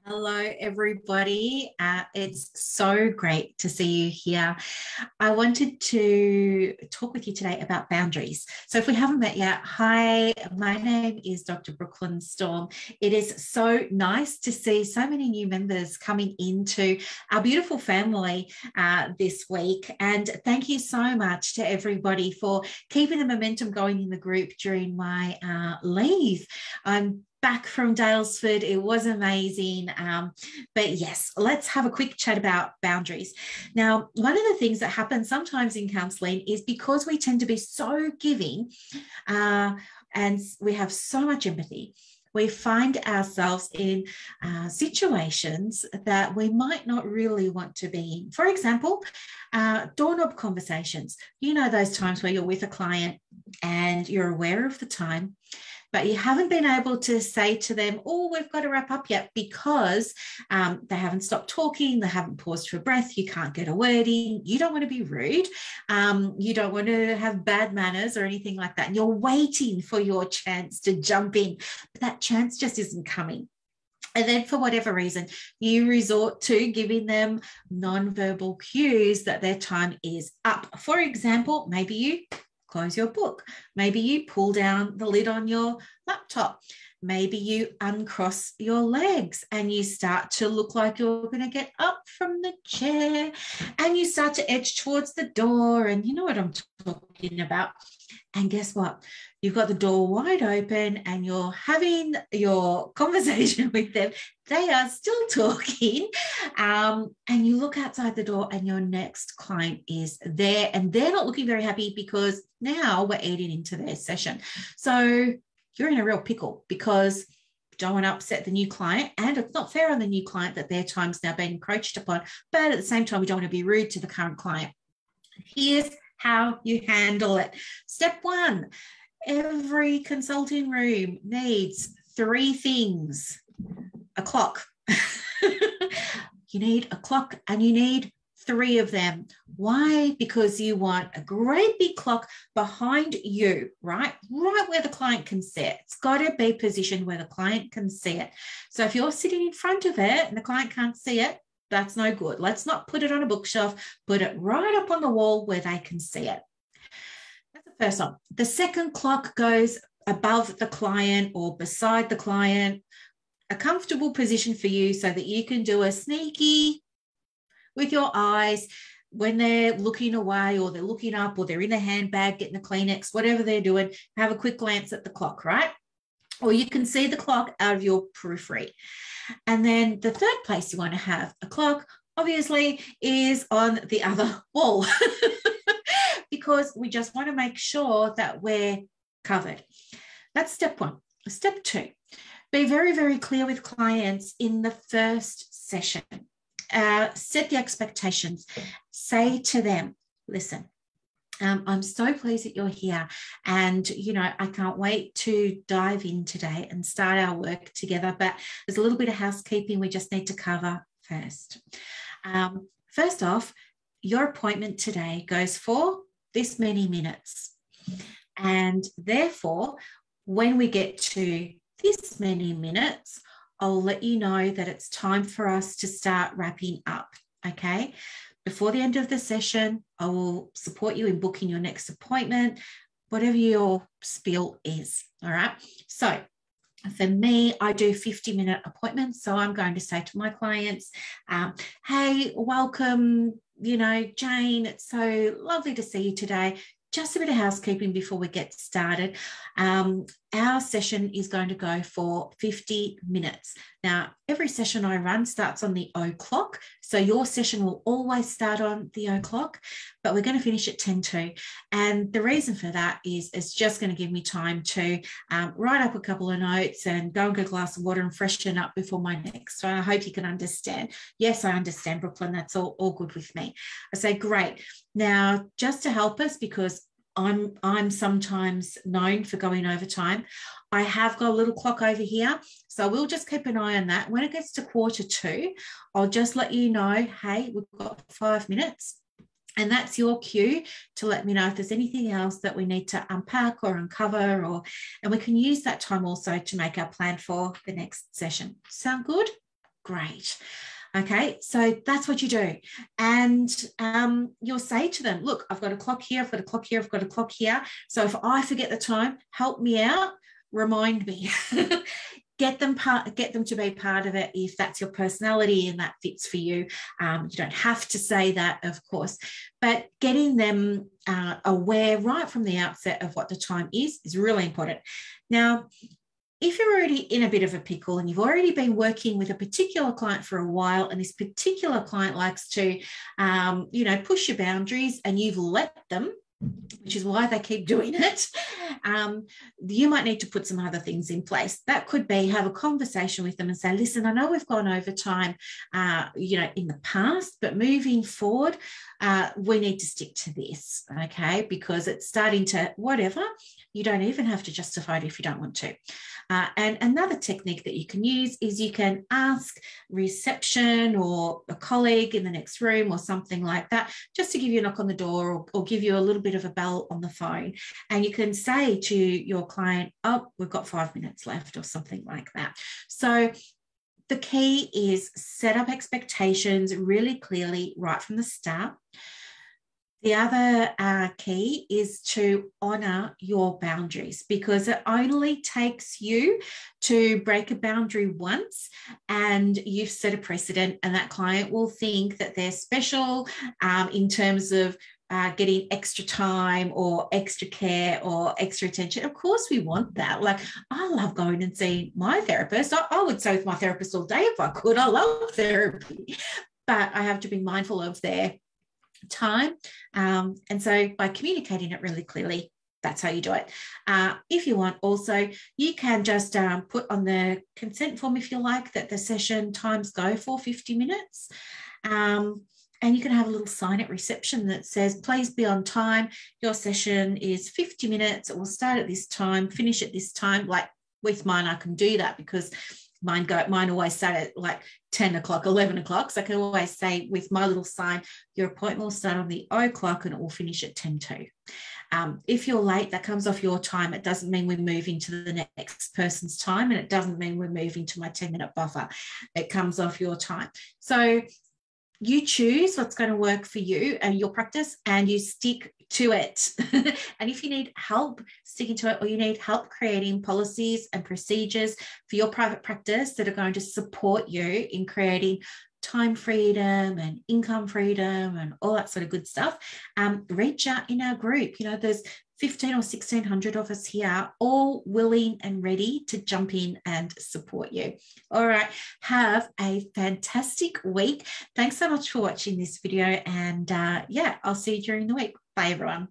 Hello, everybody. It's so great to see you here. I wanted to talk with you today about boundaries. So, if we haven't met yet, hi, my name is Dr. Brooklyn Storm. It is so nice to see so many new members coming into our beautiful family this week. And thank you so much to everybody for keeping the momentum going in the group during my leave. I'm back from Dalesford. It was amazing. But yes, let's have a quick chat about boundaries. Now, one of the things that happens sometimes in counselling is because we tend to be so giving and we have so much empathy, we find ourselves in situations that we might not really want to be in. For example, doorknob conversations. You know, those times where you're with a client and you're aware of the time, but you haven't been able to say to them, oh, we've got to wrap up yet, because they haven't stopped talking, they haven't paused for breath, you can't get a word in, you don't want to be rude, you don't want to have bad manners or anything like that. And you're waiting for your chance to jump in, but that chance just isn't coming. And then for whatever reason, you resort to giving them nonverbal cues that their time is up. For example, maybe you close your book. Maybe you pull down the lid on your laptop. Maybe you uncross your legs and you start to look like you're going to get up from the chair and you start to edge towards the door. And you know what I'm talking about. And guess what? You've got the door wide open and you're having your conversation with them. They are still talking. And you look outside the door and your next client is there and they're not looking very happy because now we're eating into their session. So you're in a real pickle because you don't want to upset the new client, and it's not fair on the new client that their time's now being encroached upon. But at the same time, we don't want to be rude to the current client. Here's how you handle it. Step one, every consulting room needs 3 things. A clock. You need a clock and you need 3 of them. Why? Because you want a great big clock behind you, right where the client can see it. It's got to be positioned where the client can see it. So if you're sitting in front of it and the client can't see it, that's no good. Let's not put it on a bookshelf. Put it right up on the wall where they can see it. That's the first one. The second clock goes above the client or beside the client, a comfortable position for you so that you can do a sneaky with your eyes when they're looking away or they're looking up or they're in a handbag getting a Kleenex, whatever they're doing, have a quick glance at the clock, right? Or you can see the clock out of your periphery. And then the third place you want to have a clock, obviously, is on the other wall because we just want to make sure that we're covered. That's step one. Step two, be very, very clear with clients in the first session. Set the expectations. Say to them, listen, I'm so pleased that you're here. And, I can't wait to dive in today and start our work together. But there's a little bit of housekeeping we just need to cover first. First off, your appointment today goes for this many minutes. And therefore, when we get to this many minutes, I'll let you know that it's time for us to start wrapping up, okay? Before the end of the session, I will support you in booking your next appointment, whatever your spiel is, all right? So for me, I do 50-minute appointments. So I'm going to say to my clients, hey, welcome, Jane, it's so lovely to see you today. Just a bit of housekeeping before we get started. Our session is going to go for 50 minutes. Now, every session I run starts on the O clock. So your session will always start on the O clock, but we're going to finish at 10:02. And the reason for that is it's just going to give me time to write up a couple of notes and go and get a glass of water and freshen up before my next. So I hope you can understand. Yes, I understand, Brooklyn. That's all good with me. I say, great. Now, just to help us, because I'm sometimes known for going over time, I have got a little clock over here. So we'll just keep an eye on that. When it gets to 1:45, I'll just let you know, hey, we've got 5 minutes. And that's your cue to let me know if there's anything else that we need to unpack or uncover, and we can use that time also to make our plan for the next session. Sound good? Great. Okay, so that's what you do. And you'll say to them, look, I've got a clock here, I've got a clock here, I've got a clock here. So if I forget the time, help me out, remind me. Get them to be part of it if that's your personality and that fits for you. You don't have to say that, of course, but getting them aware right from the outset of what the time is really important. Now, if you're already in a bit of a pickle and you've already been working with a particular client for a while, and this particular client likes to, push your boundaries, and you've let them, which is why they keep doing it, you might need to put some other things in place. That could be have a conversation with them and say, listen, I know we've gone over time, in the past, but moving forward, we need to stick to this, okay? Because it's starting to whatever. You don't even have to justify it if you don't want to. And another technique that you can use is you can ask reception or a colleague in the next room or something like that, just to give you a knock on the door or give you a little bit of a bell on the phone. And you can say to your client, oh, we've got 5 minutes left or something like that. So the key is set up expectations really clearly right from the start. The other key is to honour your boundaries, because it only takes you to break a boundary once and you've set a precedent, and that client will think that they're special in terms of getting extra time or extra care or extra attention. Of course, we want that. Like, I love going and seeing my therapist. I would stay with my therapist all day if I could. I love therapy, but I have to be mindful of their time. And so by communicating it really clearly, that's how you do it. If you want, also, you can just put on the consent form, if you like, that the session times go for 50 minutes. And you can have a little sign at reception that says, please be on time. Your session is 50 minutes. It will start at this time, finish at this time. Like with mine, I can do that because mine always start at like 10 o'clock, 11 o'clock. So I can always say with my little sign, your appointment will start on the o'clock and it will finish at 10:02. If you're late, that comes off your time. It doesn't mean we're moving to the next person's time, and it doesn't mean we're moving to my 10-minute buffer. It comes off your time. So you choose what's going to work for you and your practice, and you stick to it. And if you need help sticking to it, or you need help creating policies and procedures for your private practice that are going to support you in creating time freedom and income freedom and all that sort of good stuff, reach out in our group. There's 1,500 or 1,600 of us here, all willing and ready to jump in and support you. All right, have a fantastic week. Thanks so much for watching this video, and I'll see you during the week. Bye, everyone.